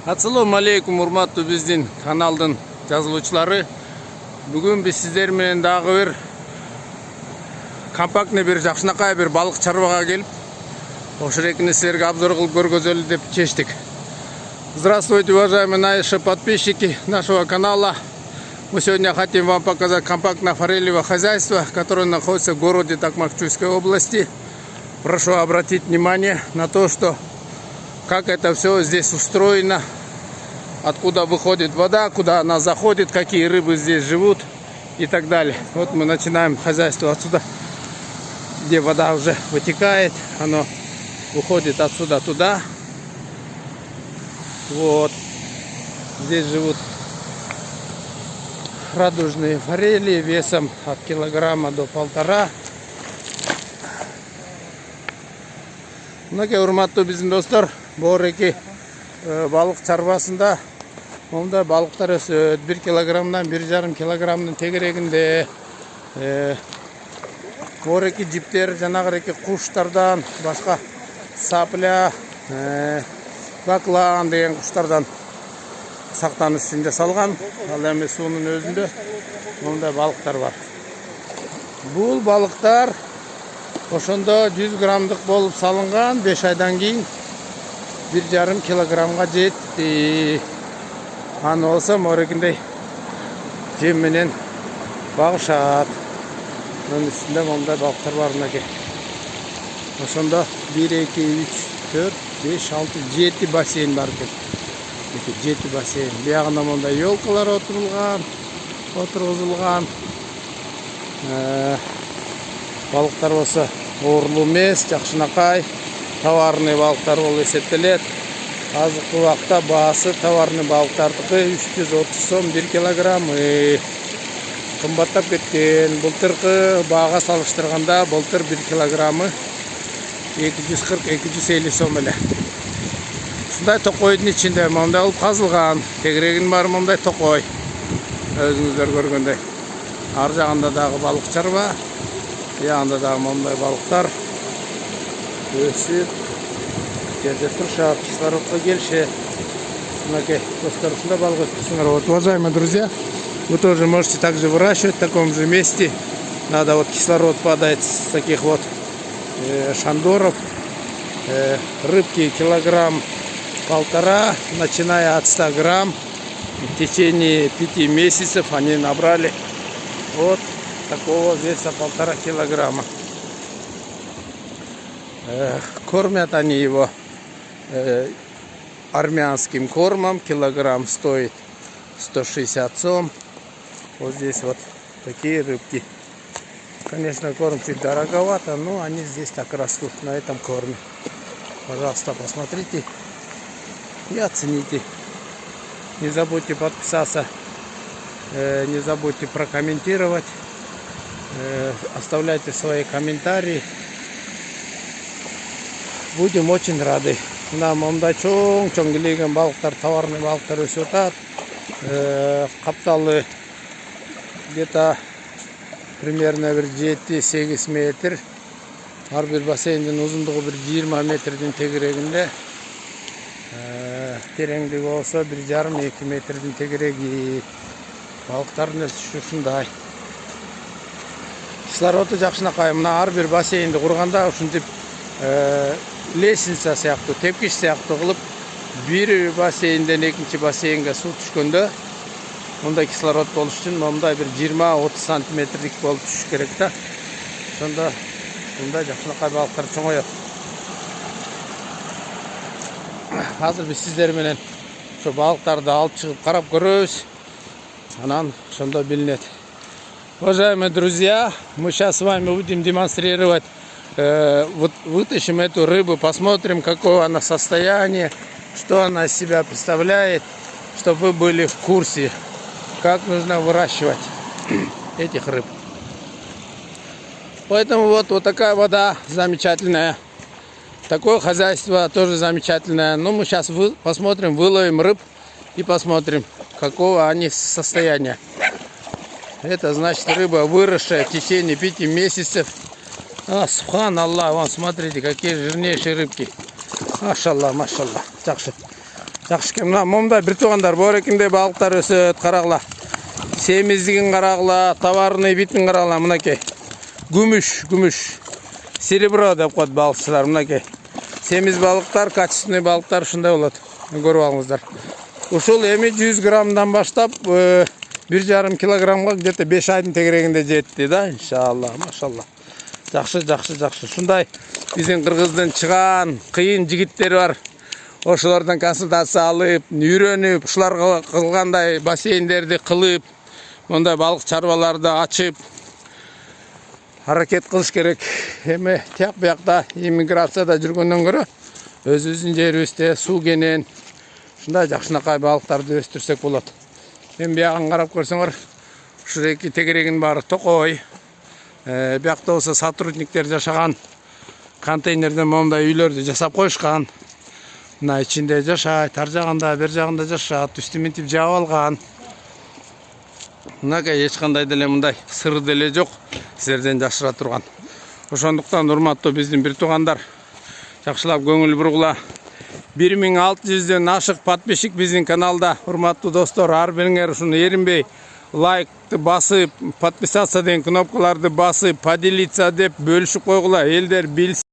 Assalamu alaikum урматтуу биздин каналдын жазылуучулары. Бүгүн биз сиздер менен дагы бир компактный бир жакшынакай бир балык чарбага келип, ошол экини силерге обзор кылып көргөзөлү деп чечтик. Здравствуйте, уважаемые наши подписчики нашего канала. Мы сегодня хотим вам показать компактное форелевое хозяйство, которое находится в городе Токмак-Чуйской области. Прошу обратить внимание на то, что как это все здесь устроено, откуда выходит вода, куда она заходит, какие рыбы здесь живут и так далее. Вот мы начинаем хозяйство отсюда, где вода уже вытекает, оно уходит отсюда туда. Вот здесь живут радужные форели весом от килограмма до 1,5. Мынакей урматтуу биздин достор, боореки балык чарбасында мондай балыктар өсөт. 1 килограммдан 1,5 килограммдын тегерегинде боореки жиптер, жанагыреки куштардан, башка сапля, баклан деген куштардан сактануу үчүн жасалган. Ал эми суунун өзүндө мондай балыктар бар. Бул балыктар ошондо 100 граммдык болуп салынган, 5 айдан кийин 1,5 килограммга жетти. Аны болсо морекиндей жем менен багышат. Мынын үстүндө мондай балыктар бар мынакей. Ошондо 1, 2, 3, 4, 5, 6, 7 бассейн бар экен. 7 бассейн. Биягында мондай елкалар отургузулган. Балыктар болсо оорлуу эмес, жакшынакай, товарный балыктар болуп эсептелет. Азыркы убакта баасы товарный балыктардыкы 330 сом 1 килограмм. Кымбаттап кеткен. Былтыркы баага салыштырганда былтыр 1 килограммы 240-250 сом эле. Ушундай токойдун ичинде мондай кылып казылган. Тегерегин бар мондай токой. Өзүңүздөр көргөндөй. Ар жагында дагы балык чарба. Ягында дагы мондай балыктар өсүп жерде турушат, кислородко келишет. Мынакей достор, ушундай балык өспөсүңөр. Вот, уважаемые друзья, вы тоже можете также выращивать в таком же месте. Надо, вот кислород падает с таких вот шандоров. Рыбки килограмм 1,5, начиная от 100 грамм. В течение 5 месяцев они набрали вот такого веса 1,5 килограмма. Кормят они его армянским кормом. Килограмм стоит 160 сом. Вот здесь вот такие рыбки. Конечно, корм чуть дороговато, но они здесь так растут на этом корме. Пожалуйста, посмотрите и оцените. Не забудьте подписаться, не забудьте прокомментировать. Оставляйте свои комментарии. Будем очень рады. Нам мондай чоң келген балыктар, товарный балыктар өсүп атат. Капталы где-то примерно 7-8 метр. Ар бир бассейндин узундугу 20 метрдин тегерегинде. Тереңдиги болсо 1,5-2 метрдин тегереги. Балыктардын өсүшү ушундай. Кислороду жакшынакай. Мына ар бир бассейнди курганда ушинтип лестница сыяктуу, тепкич сыяктуу кылып бир бассейнден экинчи бассейнге суу түшкөндө мындай кислород болуш үчүн мындай бир 20-30 сантиметрлик болуп түшүш керек да. Ошондо мындай жакшынакай балыктар чоңоёт. Азыр биз сиздер менен ошо балыктарды алып чыгып карап көрөбүз. Анан ошондо билинет. Уважаемые друзья, мы сейчас с вами будем демонстрировать, вытащим эту рыбу, посмотрим, какое она состояние, что она из себя представляет, чтобы вы были в курсе, как нужно выращивать этих рыб. Поэтому вот такая вода замечательная, такое хозяйство тоже замечательное. Но мы сейчас посмотрим, выловим рыб и посмотрим, какого они состояния. Это значит рыба, выросшая в течение 5 месяцев. Субханаллах, вон смотрите, какие жирнейшие рыбки. Машаллах, машаллах. Так что Жакшы экен. Мына момундай бир туугандар боорекинде балыктар өсөт, карагыла. Семиздигин карагыла, товарный битин карагыла, мынакей. Күмүш. Серебро деп коет балыкчылар, мынакей. Семиз балыктар, качественный балыктар ушундай болот. Көрүп алыңыздар. Ушул эми 100 граммдан баштап 1,5 килограммга где-то 5 айдын тегерегинде жетти да, иншалла, машалла. Жакшы. Ушундай биздин Кыргыздын чыган, кыйын жигиттери бар. Ошолордон консультация алып, үйрөнүп, ушуларга кылгандай бассейндерди кылып, мондай балык чарбаларды ачып аракет кылыш керек. Эми тияк биякта иммиграцияда жүргөндөн көрө өзүбүздүн жерибизде суу кенен ушундай жакшынакай балыктарды өстүрсөк болот. Мен биягын карап көрсөңөр, ушул эки тегерегин баары токой. Биякта болсо сотрудниктер жашаган контейнерден момундай үйлөрдү жасап коюшкан. Мына ичинде жашайт, ар жагында, бер жагында жашат, үстү мынтип жаап алган. Мынакей эч кандай деле мындай сыр деле жок, силерден жашыра турган. Ошондуктан урматтуу биздин бир туугандар, жакшылап көңүл бургула. 1600дөн ашык подписчик биздин каналда. Урматтуу достор, ар бириңер ушуну эринбей лайкты басып, подписаться деген кнопкаларды басып, поделиться деп бөлүшүп койгула, элдер билсин.